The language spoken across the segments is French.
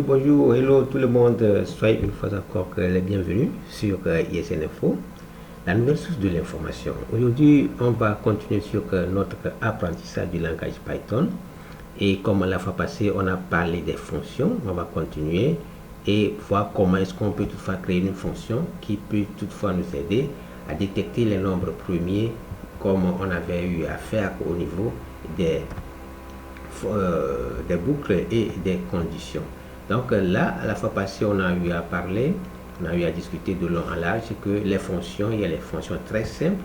Bonjour, hello tout le monde, soyez une fois encore les bienvenus sur ISN Info, la nouvelle source de l'information. Aujourd'hui, on va continuer sur notre apprentissage du langage Python. Et comme la fois passée, on a parlé des fonctions, on va continuer et voir comment est-ce qu'on peut toutefois créer une fonction qui peut toutefois nous aider à détecter les nombres premiers comme on avait eu à faire au niveau des boucles et des conditions. Donc là, à la fois passée, on a eu à parler, on a eu à discuter de long en large que les fonctions, il y a les fonctions très simples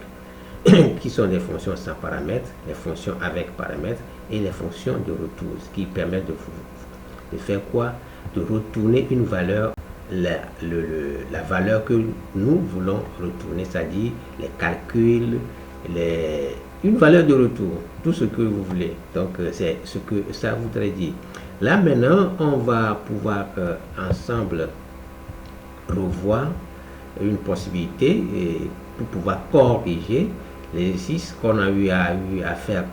qui sont des fonctions sans paramètres, les fonctions avec paramètres et les fonctions de retour, ce qui permet de faire quoi? De retourner une valeur, la valeur que nous voulons retourner, c'est-à-dire les calculs, une valeur de retour, tout ce que vous voulez. Donc c'est ce que ça voudrait dire. Là maintenant, on va pouvoir ensemble revoir une possibilité pour pouvoir corriger l'exercice qu'on a eu à faire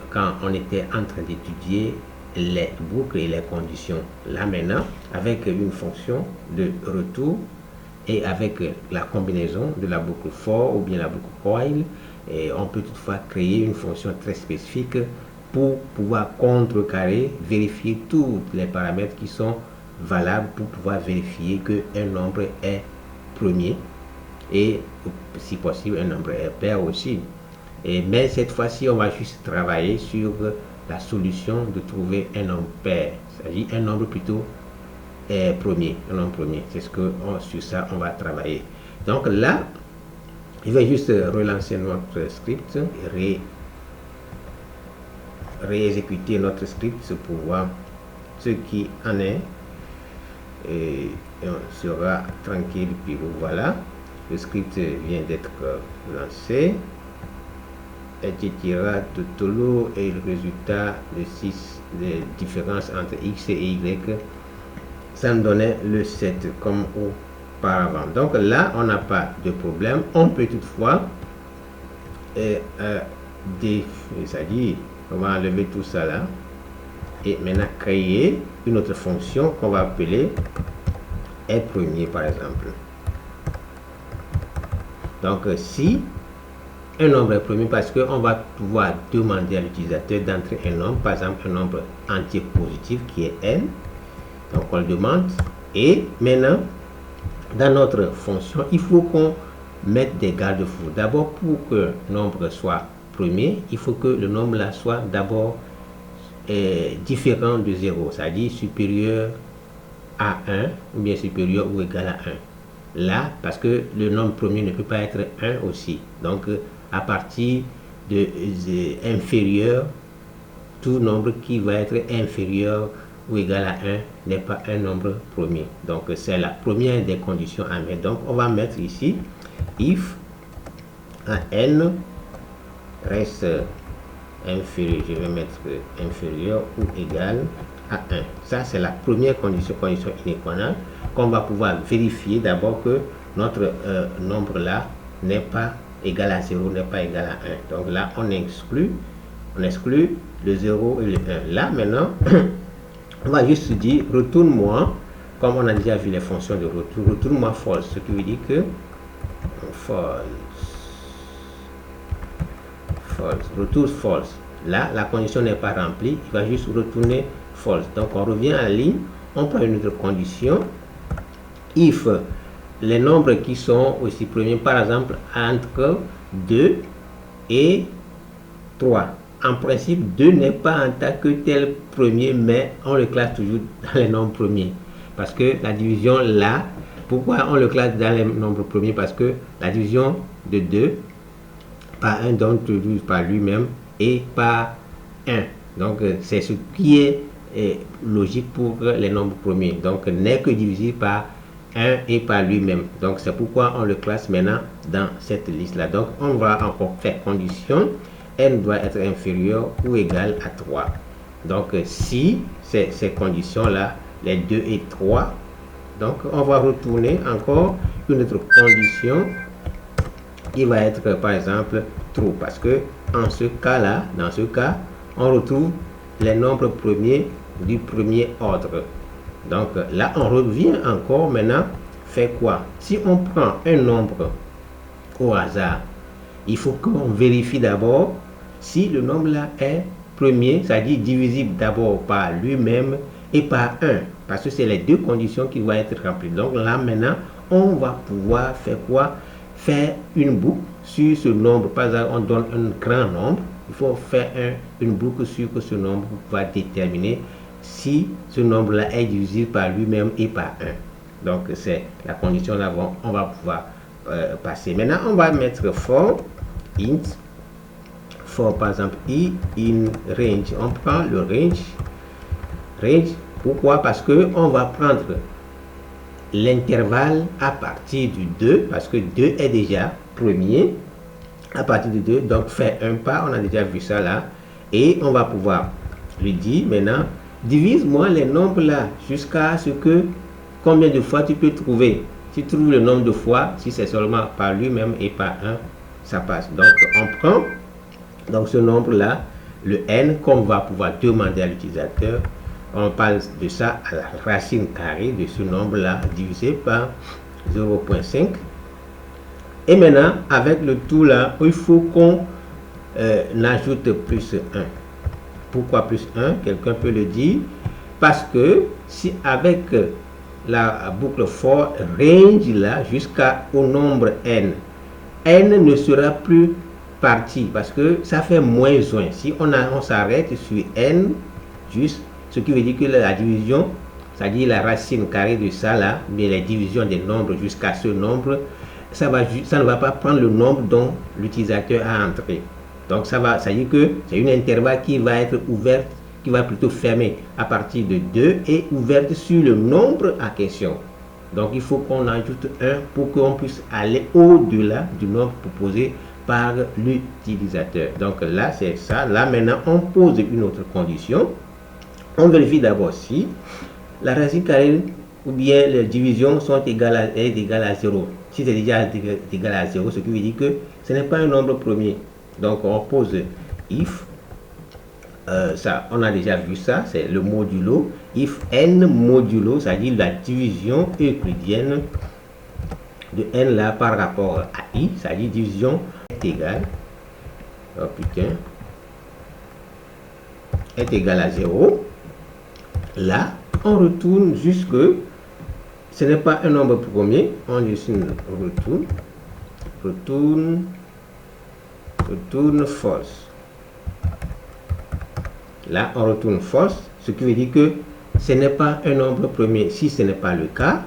quand on était en train d'étudier les boucles et les conditions. Là maintenant, avec une fonction de retour et avec la combinaison de la boucle for ou bien la boucle while, et on peut toutefois créer une fonction très spécifique pour pouvoir contrecarrer, vérifier tous les paramètres qui sont valables pour pouvoir vérifier qu'un nombre est premier et si possible un nombre est pair aussi. Mais cette fois-ci, on va juste travailler sur la solution de trouver un nombre pair, c'est-à-dire un nombre plutôt premier, un nombre premier. C'est ce que sur ça on va travailler. Donc là, je vais juste relancer notre script et réexécuter notre script pour voir ce qui en est et on sera tranquille. Puis voilà, le script vient d'être lancé, etc. Totolo et le résultat de 6 de différence entre x et y, ça me donnait le 7 comme auparavant. Donc là on n'a pas de problème. On peut toutefois c'est-à-dire on va enlever tout ça là et maintenant créer une autre fonction qu'on va appeler est premier par exemple. Donc si un nombre est premier, parce qu'on va pouvoir demander à l'utilisateur d'entrer un nombre, par exemple un nombre entier positif qui est n, donc on le demande. Et maintenant dans notre fonction il faut qu'on mette des garde-fous. D'abord, pour que le nombre soit premier, il faut que le nombre là soit d'abord différent de 0, c'est-à-dire supérieur à 1 ou bien supérieur ou égal à 1. Là, parce que le nombre premier ne peut pas être 1 aussi. Donc, à partir de inférieur, tout nombre qui va être inférieur ou égal à 1 n'est pas un nombre premier. Donc, c'est la première des conditions à mettre. Donc, on va mettre ici if n reste inférieur, je vais mettre inférieur ou égal à 1. Ça, c'est la première condition inéquitable qu'on va pouvoir vérifier d'abord que notre nombre là n'est pas égal à 0, n'est pas égal à 1. Donc là, on exclut le 0 et le 1. Là, maintenant, on va juste dire retourne-moi, comme on a déjà vu les fonctions de retour, retourne-moi false, ce qui veut dire que false, retourne false. Là, la condition n'est pas remplie, il va juste retourner false. Donc on revient à la ligne, on prend une autre condition, if les nombres qui sont aussi premiers, par exemple entre 2 et 3. En principe, 2 n'est pas en tant que tel premier, mais on le classe toujours dans les nombres premiers. Parce que la division là, pourquoi on le classe dans les nombres premiers? Parce que la division de 2 par 1 donne toujours par lui-même et par 1. Donc c'est ce qui est logique pour les nombres premiers. Donc n'est que divisé par 1 et par lui-même. Donc c'est pourquoi on le classe maintenant dans cette liste là. Donc on va encore faire condition n doit être inférieur ou égal à 3. Donc si ces conditions là, les 2 et 3, donc on va retourner encore une autre condition qui va être par exemple true, parce que en ce cas là, dans ce cas, on retrouve les nombres premiers du premier ordre. Donc là, on revient encore maintenant, faire quoi? Si on prend un nombre au hasard, il faut qu'on vérifie d'abord si le nombre là est premier, c'est-à-dire divisible d'abord par lui-même et par 1, parce que c'est les deux conditions qui vont être remplies. Donc là maintenant, on va pouvoir faire quoi? Faire une boucle sur ce nombre. Par exemple, on donne un grand nombre, il faut faire une boucle sur ce nombre pour pouvoir déterminer si ce nombre là est divisible par lui-même et par 1. Donc c'est la condition là, on va pouvoir passer. Maintenant, on va mettre for int, for par exemple i in range. On prend le range. Pourquoi? Parce que on va prendre l'intervalle à partir du 2, parce que 2 est déjà premier à partir du 2, donc faire un pas, on a déjà vu ça là, et on va pouvoir lui dire maintenant, divise-moi les nombres là jusqu'à ce que combien de fois tu peux trouver. Si tu trouves le nombre de fois, si c'est seulement par lui-même et par 1, ça passe. Donc on prend donc ce nombre là, le n, qu'on va pouvoir demander à l'utilisateur. On parle de ça à la racine carrée de ce nombre là divisé par 0.5. et maintenant avec le tout là, il faut qu'on ajoute plus 1. Pourquoi plus 1? Quelqu'un peut le dire. Parce que si avec la boucle for range là jusqu'au nombre n ne sera plus parti parce que ça fait moins 1. Si on s'arrête sur n juste, ce qui veut dire que la division, c'est-à-dire la racine carrée de ça là, mais la division des nombres jusqu'à ce nombre, ça ne va pas prendre le nombre dont l'utilisateur a entré. Donc ça veut dire que c'est une intervalle qui va être ouverte, qui va plutôt fermer à partir de 2 et ouverte sur le nombre en question. Donc il faut qu'on ajoute 1 pour qu'on puisse aller au-delà du nombre proposé par l'utilisateur. Donc là c'est ça. Là maintenant on pose une autre condition. On vérifie d'abord si la racine carrée ou bien les divisions sont égales à 0. Si c'est déjà égal à 0, ce qui veut dire que ce n'est pas un nombre premier. Donc on pose if, ça on a déjà vu ça, c'est le modulo, if n modulo, c'est-à-dire la division euclidienne de n là par rapport à i, c'est-à-dire division est égale, oh putain, est égal à 0. Là, on retourne jusque, ce n'est pas un nombre premier, on retourne false. Là, on retourne false, ce qui veut dire que ce n'est pas un nombre premier. Si ce n'est pas le cas,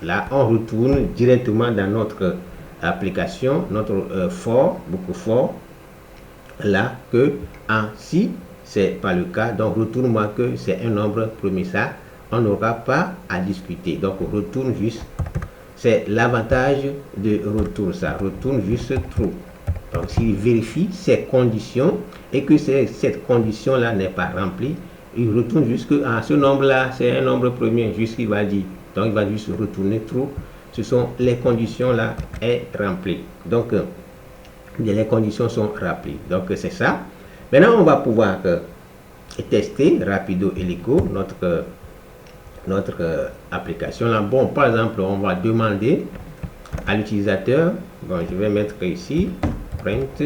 là, on retourne directement dans notre application, notre for, beaucoup for, là, que si c'est pas le cas, donc retourne-moi que c'est un nombre premier. Ça, on n'aura pas à discuter. Donc, on retourne juste. C'est l'avantage de retourne ça. Retourne juste true. Donc, s'il vérifie ces conditions et que cette condition-là n'est pas remplie, il retourne juste à ce nombre-là, c'est un nombre premier, juste qu'il va dire. Donc, il va juste retourner true. Ce sont les conditions-là est remplies. Donc, les conditions sont remplies. Donc, c'est ça. Maintenant, on va pouvoir tester rapido hélico notre application là. Bon, par exemple, on va demander à l'utilisateur, bon, je vais mettre ici print,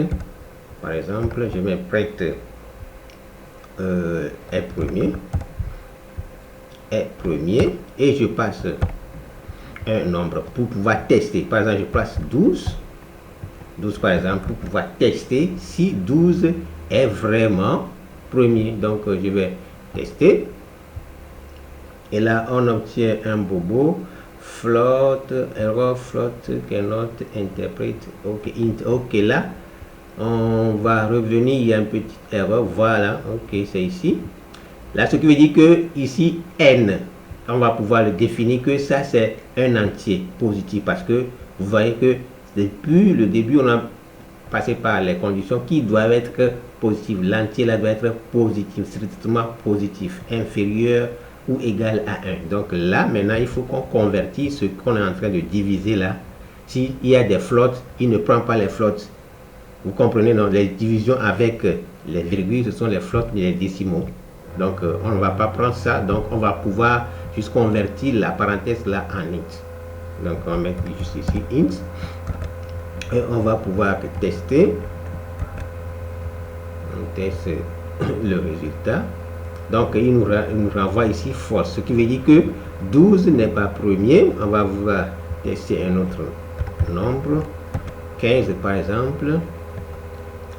par exemple, je mets print est premier et je passe un nombre pour pouvoir tester. Par exemple, je place 12 par exemple, pour pouvoir tester si 12 est vraiment premier. Donc je vais tester et là on obtient un bobo float error float cannot interpret. Ok, là on va revenir, il y a une petite erreur, voilà, ok, c'est ici. Là, ce qui veut dire que ici n, on va pouvoir le définir que ça c'est un entier positif, parce que vous voyez que depuis le début on a passé par les conditions qui doivent être positives. L'entier là doit être positif, strictement positif, inférieur ou égal à 1. Donc là maintenant il faut qu'on convertisse ce qu'on est en train de diviser là. S'il y a des flottes, il ne prend pas les flottes. Vous comprenez, non? Les divisions avec les virgules, ce sont les flottes et les décimaux. Donc on ne va pas prendre ça. Donc on va pouvoir juste convertir la parenthèse là en int. Donc on va mettre juste ici int et on va pouvoir tester. On teste le résultat. Donc il nous renvoie ici false, ce qui veut dire que 12 n'est pas premier. On va vouloir tester un autre nombre, 15 par exemple.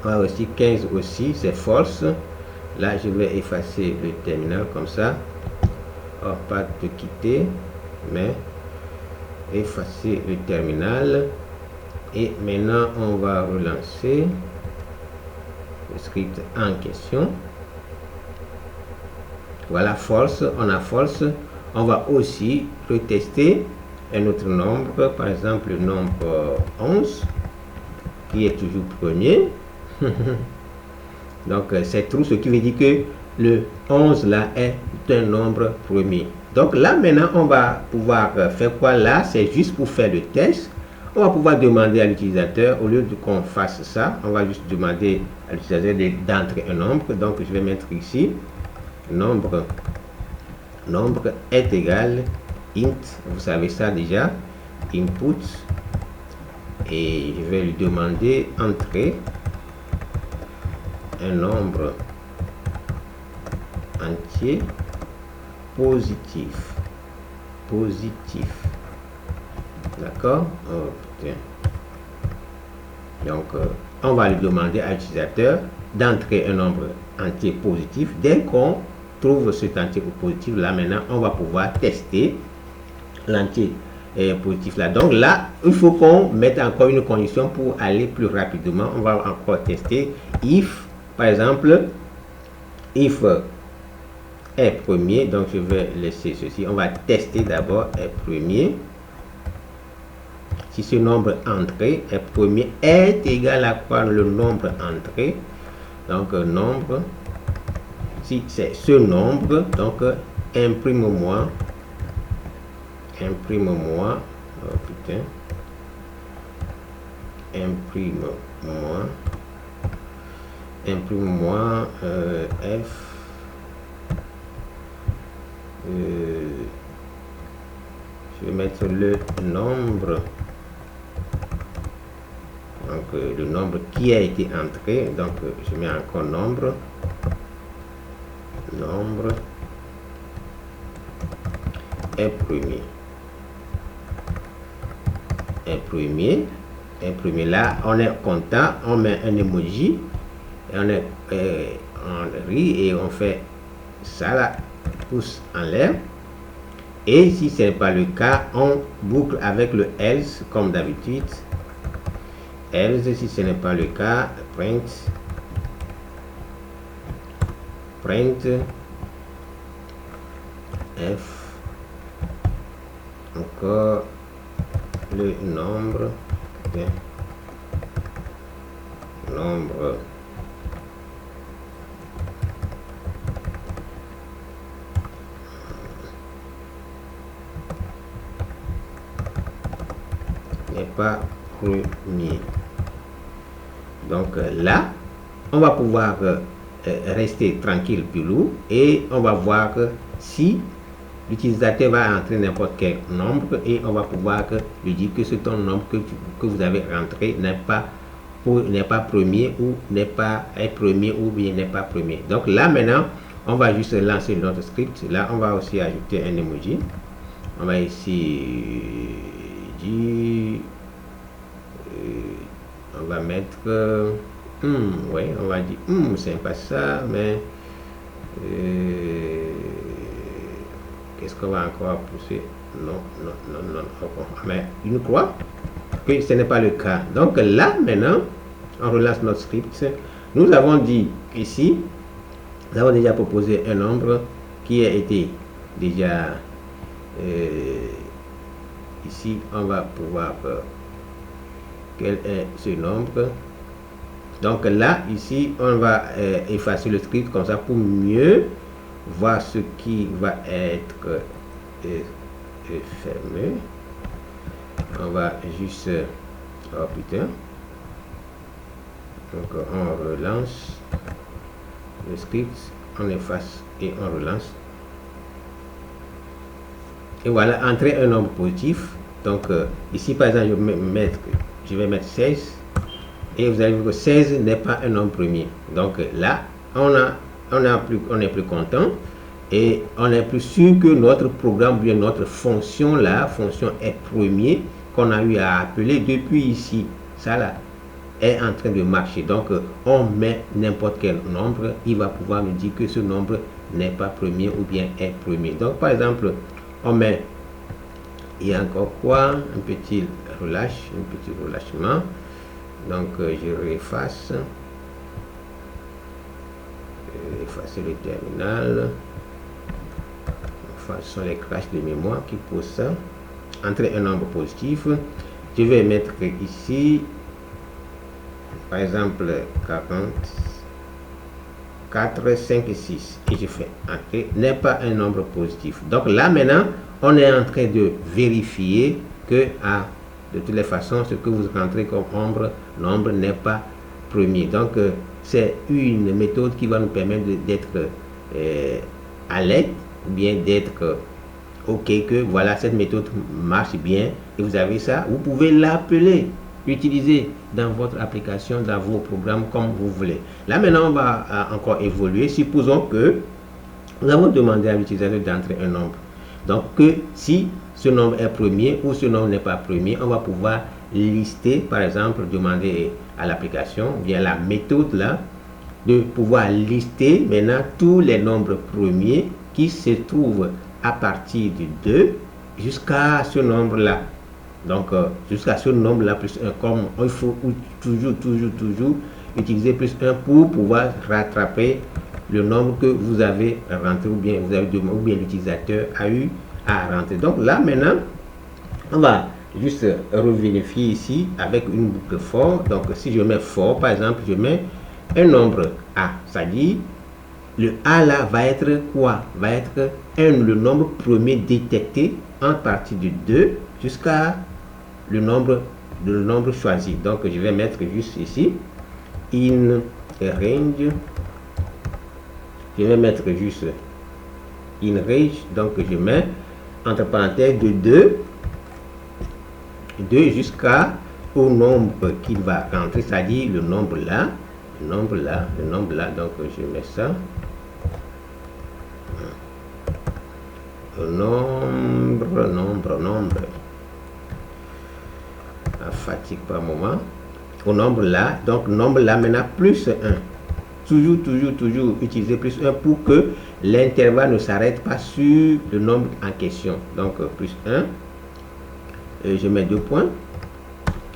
Là aussi 15 aussi, c'est false. Là je vais effacer le terminal comme ça. Oh, pas de quitter, mais effacer le terminal. Et maintenant on va relancer le script en question. Voilà, false, on a false. On va aussi retester un autre nombre, par exemple le nombre 11 qui est toujours premier. Donc c'est true, ce qui veut dire que le 11 là est un nombre premier. Donc là maintenant on va pouvoir faire quoi? Là c'est juste pour faire le test. On va pouvoir demander à l'utilisateur, au lieu de qu'on fasse ça, on va juste demander à l'utilisateur d'entrer un nombre. Donc je vais mettre ici nombre est égal int, vous savez ça déjà, input, et je vais lui demander entrer un nombre entier positif. D'accord. Oh, putain. Donc on va lui demander à l'utilisateur d'entrer un nombre entier positif. Dès qu'on trouve cet entier positif là, maintenant on va pouvoir tester l'entier positif là. Donc là il faut qu'on mette encore une condition pour aller plus rapidement. On va encore tester if, par exemple, if est premier. Donc je vais laisser ceci. On va tester d'abord est premier. Si ce nombre entré est premier est égal à quoi? Le nombre entré. Donc nombre, si c'est ce nombre, donc imprime-moi, oh putain, imprime-moi f, je vais mettre le nombre, donc le nombre qui a été entré. Donc je mets encore nombre est premier. Là on est content, on met un emoji et on rit et on fait ça là, pouce en l'air. Et si ce n'est pas le cas, on boucle avec le else comme d'habitude. Else, si ce n'est pas le cas, print f, encore le nombre n'est pas premier. Donc là on va pouvoir rester tranquille pilou et on va voir si l'utilisateur va entrer n'importe quel nombre et on va pouvoir lui dire que c'est un nombre que vous avez rentré n'est pas premier ou n'est pas premier ou bien n'est pas premier. Donc là maintenant on va juste lancer notre script. Là on va aussi ajouter un emoji. On va ici dire on va mettre ouais, on va dire c'est pas ça, mais qu'est-ce qu'on va encore pousser? Non, mais une croix que ce n'est pas le cas. Donc là maintenant on relance notre script. Nous avons dit ici, nous avons déjà proposé un nombre qui a été déjà ici. On va pouvoir quel est ce nombre? Donc là ici on va effacer le script comme ça pour mieux voir ce qui va être fermé. On va juste oh putain, donc on relance le script, on efface et on relance. Et voilà, entrer un nombre positif. Donc ici par exemple je vais mettre 16 et vous allez voir que 16 n'est pas un nombre premier. Donc là on est plus content et on est plus sûr que notre programme, bien notre fonction, la fonction est premier qu'on a eu à appeler depuis ici. Ça là est en train de marcher. Donc on met n'importe quel nombre, il va pouvoir nous dire que ce nombre n'est pas premier ou bien est premier. Donc par exemple on met, il y a encore quoi, un petit relâchement. Donc je effacer le terminal. Enfin, ce sont les crashs de mémoire qui posent ça. Entrer un nombre positif, je vais mettre ici par exemple 4, 5 et 6 et je fais entrer, n'est pas un nombre positif. Donc là maintenant on est en train de vérifier que de toutes les façons ce que vous rentrez comme nombre n'est pas premier. Donc c'est une méthode qui va nous permettre d'être à l'aide ou bien d'être ok que voilà, cette méthode marche bien et vous avez ça, vous pouvez l'appeler, l'utiliser dans votre application, dans vos programmes comme vous voulez. Là maintenant on va encore évoluer. Supposons que nous avons demandé à l'utilisateur d'entrer un nombre. Donc que si ce nombre est premier ou ce nombre n'est pas premier, on va pouvoir lister, par exemple demander à l'application via la méthode là de pouvoir lister maintenant tous les nombres premiers qui se trouvent à partir du 2 jusqu'à ce nombre là. Donc jusqu'à ce nombre là plus 1, comme il faut toujours utiliser plus 1 pour pouvoir rattraper le nombre que vous avez rentré ou bien vous avez demandé ou bien l'utilisateur a eu à rentrer. Donc là maintenant on va juste revérifier ici avec une boucle for. Donc si je mets for, par exemple je mets un nombre A, ça dit le A là va être quoi? Va être le nombre premier détecté en partie de 2 jusqu'à le nombre choisi. Donc je vais mettre juste ici in range, je vais mettre juste in range, donc je mets entre parenthèses de 2 jusqu'à au nombre qu'il va rentrer, c'est-à-dire le nombre là, donc je mets ça nombre fatigue par moment au nombre là, donc nombre là maintenant plus 1, toujours utiliser plus 1 pour que l'intervalle ne s'arrête pas sur le nombre en question. Donc plus 1 et je mets 2 points.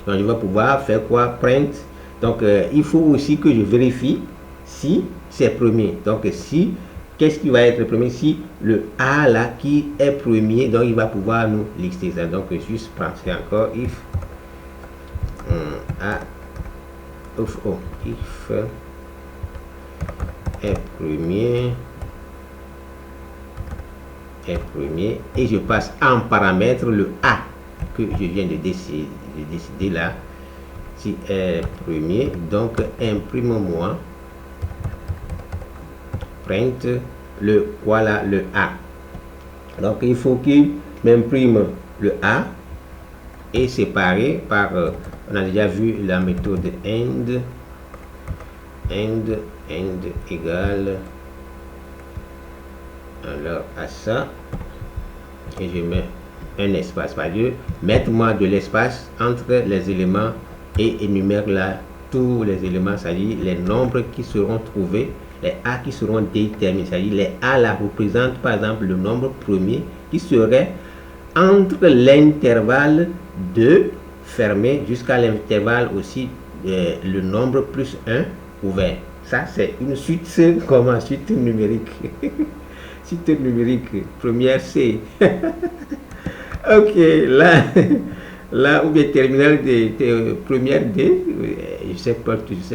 Donc je vais pouvoir faire quoi? Print. Donc il faut aussi que je vérifie si c'est premier. Donc si qu'est-ce qui va être premier? Si le A là qui est premier, donc il va pouvoir nous lister ça. Donc juste penser encore if if est premier et je passe en paramètre le A que je viens de décider là, si est premier, donc imprime-moi print le voilà le A. Donc il faut qu'il m'imprime le A et séparé par on a déjà vu la méthode end égale alors à ça et je mets un espace par deux. Mettez-moi de l'espace entre les éléments et énumère là tous les éléments, c'est-à-dire les nombres qui seront trouvés, les A qui seront déterminés, c'est-à-dire les A là représentent par exemple le nombre premier qui serait entre l'intervalle 2 fermé jusqu'à l'intervalle aussi le nombre plus 1 ouvert. Ça c'est une suite, comment suite numérique. Suite numérique première C. Ok, là ou bien terminal de première D, je sais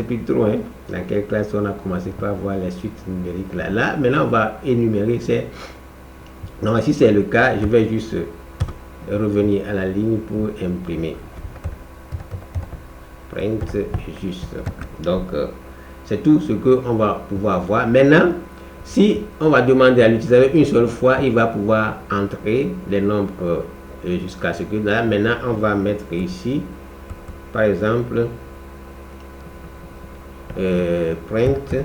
plus trop hein, dans quelle classe on a commencé par voir les suites numériques là. Maintenant on va énumérer. Non, si c'est le cas, je vais juste revenir à la ligne pour imprimer. Print juste. Donc c'est tout ce que on va pouvoir voir. Maintenant, Si on va demander à l'utilisateur une seule fois, il va pouvoir entrer les nombres jusqu'à ce que là, maintenant, on va mettre ici, par exemple, print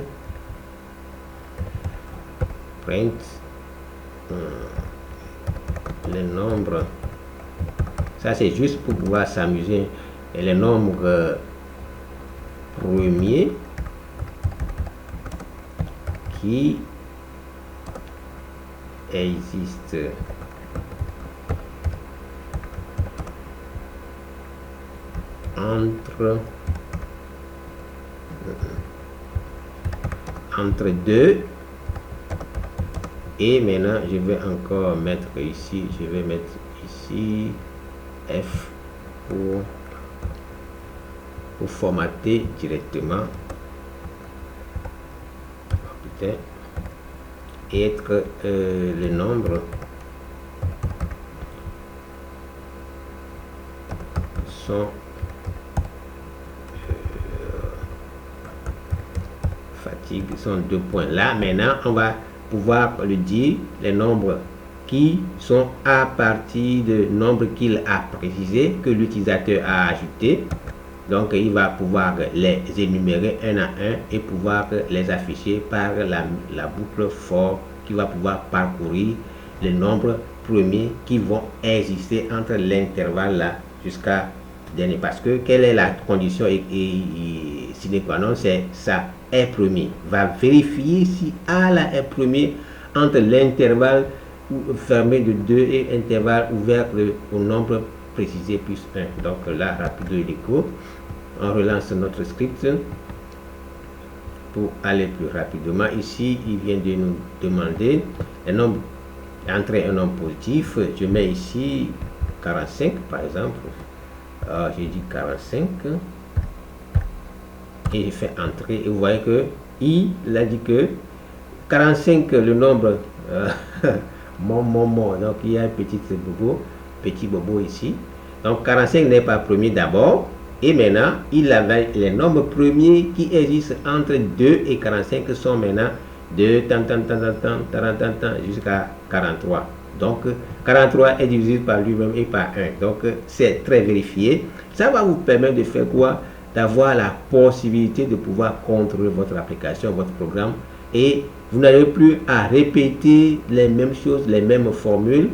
les nombres. Ça, c'est juste pour pouvoir s'amuser. Et les nombres premiers qui existent entre 2 et maintenant je vais encore mettre ici, je vais mettre ici F pour formater directement et être le nombre sont fatigue sont 2 points. Là maintenant on va pouvoir le dire, les nombres qui sont à partir de nombres qu'il a précisé, que l'utilisateur a ajouté. Donc il va pouvoir les énumérer un à un et pouvoir les afficher par la boucle for qui va pouvoir parcourir les nombres premiers qui vont exister entre l'intervalle là jusqu'à dernier. Parce que quelle est la condition sine qua non, c'est ça est premier. Va vérifier si A là est premier entre l'intervalle fermé de 2 et intervalle ouvert au nombre précisé plus 1. Donc là, rapido et déco. On relance notre script pour aller plus rapidement. Ici, il vient de nous demander un nombre, entrer un nombre positif. Je mets ici 45 par exemple. J'ai dit 45 et je fais entrer et vous voyez que il a dit que 45 le nombre donc il y a un petit bobo ici. Donc 45 n'est pas premier d'abord et maintenant il avait les nombres premiers qui existent entre 2 et 45 sont maintenant de jusqu'à 43. Donc 43 est divisible par lui-même et par 1. Donc c'est très vérifié. Ça va vous permettre de faire quoi? D'avoir la possibilité de pouvoir contrôler votre application, votre programme, et vous n'avez plus à répéter les mêmes choses, les mêmes formules,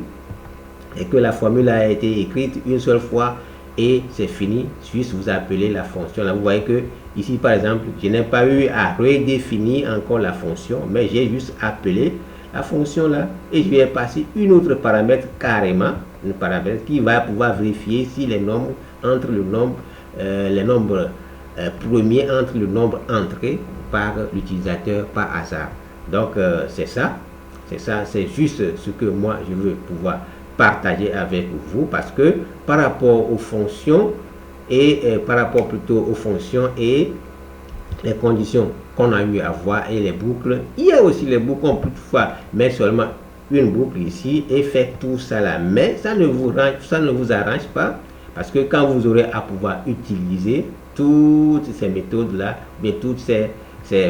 et que la formule a été écrite une seule fois et c'est fini. Juste vous appelez la fonction. Là vous voyez que ici par exemple je n'ai pas eu à redéfinir encore la fonction, mais j'ai juste appelé la fonction là et je vais passer une autre paramètre carrément, une paramètre qui va pouvoir vérifier si les nombres entre le nombre les nombres premiers entre le nombre entré par l'utilisateur par hasard. Donc c'est juste ce que moi je veux pouvoir partager avec vous, parce que par rapport aux fonctions et par rapport plutôt aux fonctions et les conditions qu'on a eu à voir et les boucles, il y a aussi les boucles. On peut toutefois mettre seulement une boucle ici et faire tout ça là, mais ça ne vous arrange pas, parce que quand vous aurez à pouvoir utiliser toutes ces méthodes là, bien toutes ces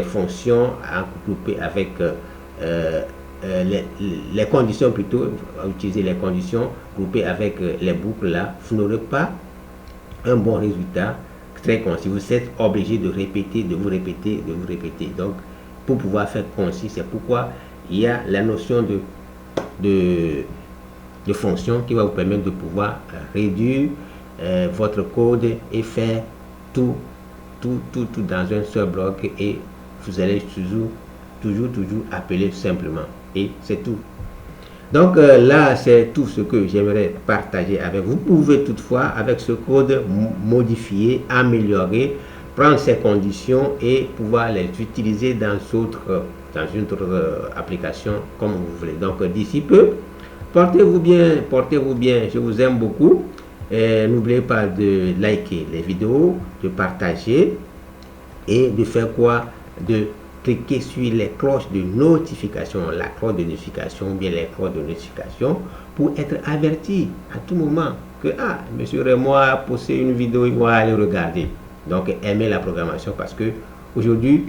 fonctions à couper avec les conditions, plutôt utiliser les conditions groupées avec les boucles là, vous n'aurez pas un bon résultat très concis. Vous êtes obligé de répéter, de vous répéter, de vous répéter. Donc pour pouvoir faire concis, c'est pourquoi il y a la notion de fonction qui va vous permettre de pouvoir réduire votre code et faire tout dans un seul bloc, et vous allez toujours appeler simplement, et c'est tout. Donc là c'est tout ce que j'aimerais partager avec vous. Vous pouvez toutefois avec ce code modifier, améliorer, prendre ces conditions et pouvoir les utiliser dans une autre application comme vous voulez. Donc d'ici peu, portez-vous bien, je vous aime beaucoup. N'oubliez pas de liker les vidéos, de partager et de faire quoi? De cliquer sur les cloches de notification, la cloche de notification, bien les cloches de notification, pour être averti à tout moment que monsieur Raymond a posté une vidéo, il va aller regarder. Donc aimez la programmation, parce que aujourd'hui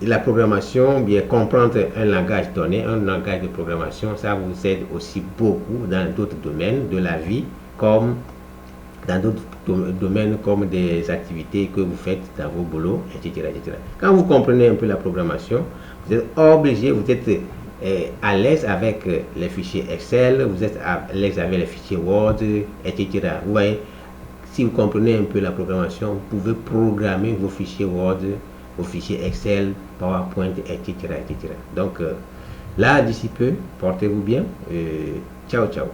la programmation, bien comprendre un langage donné, un langage de programmation, ça vous aide aussi beaucoup dans d'autres domaines de la vie, comme dans d'autres domaines comme des activités que vous faites dans vos boulots, etc., etc. Quand vous comprenez un peu la programmation, vous êtes obligé, vous êtes à l'aise avec les fichiers Excel, vous êtes à l'aise avec les fichiers Word, etc. Vous voyez, si vous comprenez un peu la programmation, vous pouvez programmer vos fichiers Word, vos fichiers Excel, PowerPoint, etc., etc. Donc là, d'ici peu, portez-vous bien. Ciao, ciao.